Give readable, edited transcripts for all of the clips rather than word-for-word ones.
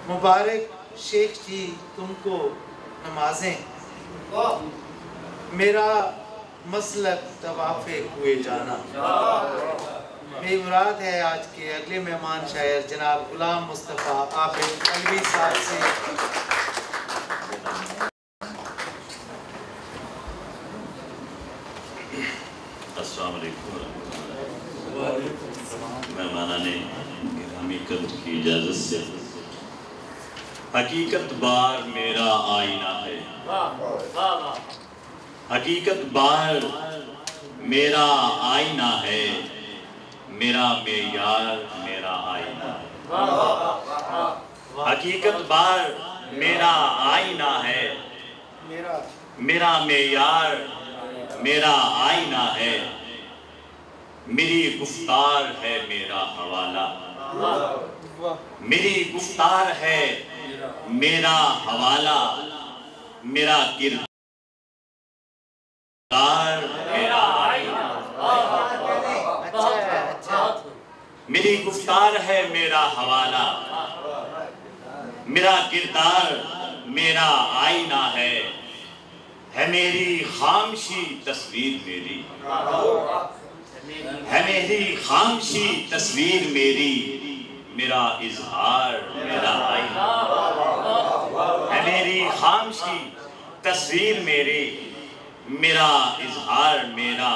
مبارک شیخ جی تم کو نمازیں، میرا مسلک طواف کوئے جانا۔ میری مراد ہے آج کے اگلے مہمان شاعر جناب غلام مصطفیٰ عابد علوی صاحب سے۔ السلام علیکم ورحمۃ اللہ۔ مہمانان گرامی قدر کی اجازت سے، حقیقت بار میرا آئینہ ہے، حقیقت بار میرا آئینہ ہے، میرا معیار میرا آئینہ ہے۔ حقیقت بار میرا آئینہ ہے، میرا معیار میرا آئینہ ہے، میری گفتار ہے میرا حوالہ، میری گفتار ہے میرا حوالہ، میرا کردار میرا آئینہ، میری گفتار ہے میرا حوالہ، میرا کردار میرا آئینہ ہے میری خامشی تصویر میری، ہے میری خامشی تصویر میری، میرا اظہار میرا آئینہ، ہے میری خامشی تصویر میری، میرا اظہار میرا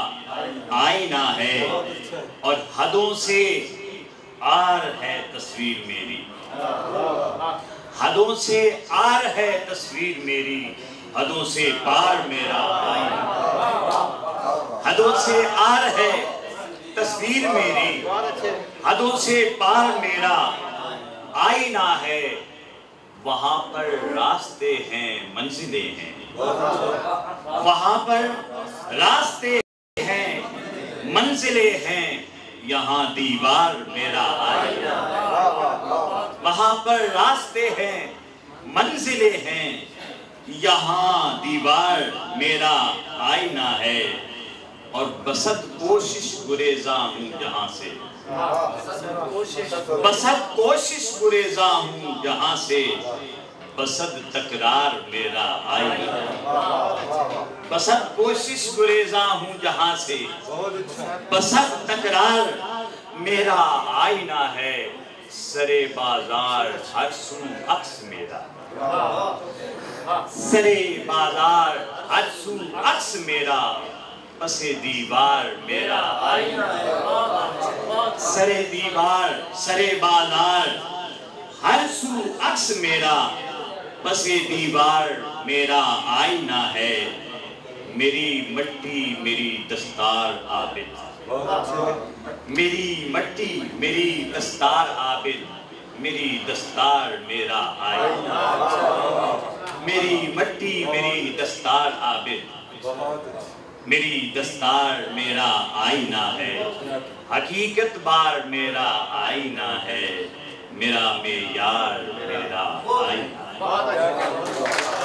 آئینہ ہے، اور حدوں سے آر ہے تصویر میری، حدوں سے آر ہے تصویر میری، حدوں سے پار میرا آئینہ، حدوں سے آر ہے تصویر میری، حدوں سے پار میرا آئینہ ہے، وہاں پر راستے ہیں منزلیں ہیں، وہاں پر راستے ہیں منزلیں ہیں، یہاں دیوار میرا آئینہ، وہاں پر راستے ہیں منزلیں ہیں، یہاں دیوار میرا آئینہ ہے، اور بسط کوشش گریزاں ہوں جہاں سے، بسط کوشش گریزاں ہوں جہاں سے، بسط تکرار میرا آئینہ ہے، بسط کوشش گریزاں ہوں جہاں سے، بسط تکرار میرا آئینہ ہے، سرے بازار ہر سو عکس میرا، سرے بازار ہر سو عکس میرا، پس دیوار میرا آئینہ ہے، سرے دیوار سرے بازار ہر سو عکس میرا، پس دیوار میرا آئینہ ہے، میری مٹی میری دستار عابد، میری مٹی میری دستار عابد، میری دستار میرا آئینہ، میری مٹی میری دستار عابد، میری دستار میرا آئینہ ہے، حقیقت بار میرا آئینہ ہے، میرا معیار میرا آئینہ ہے۔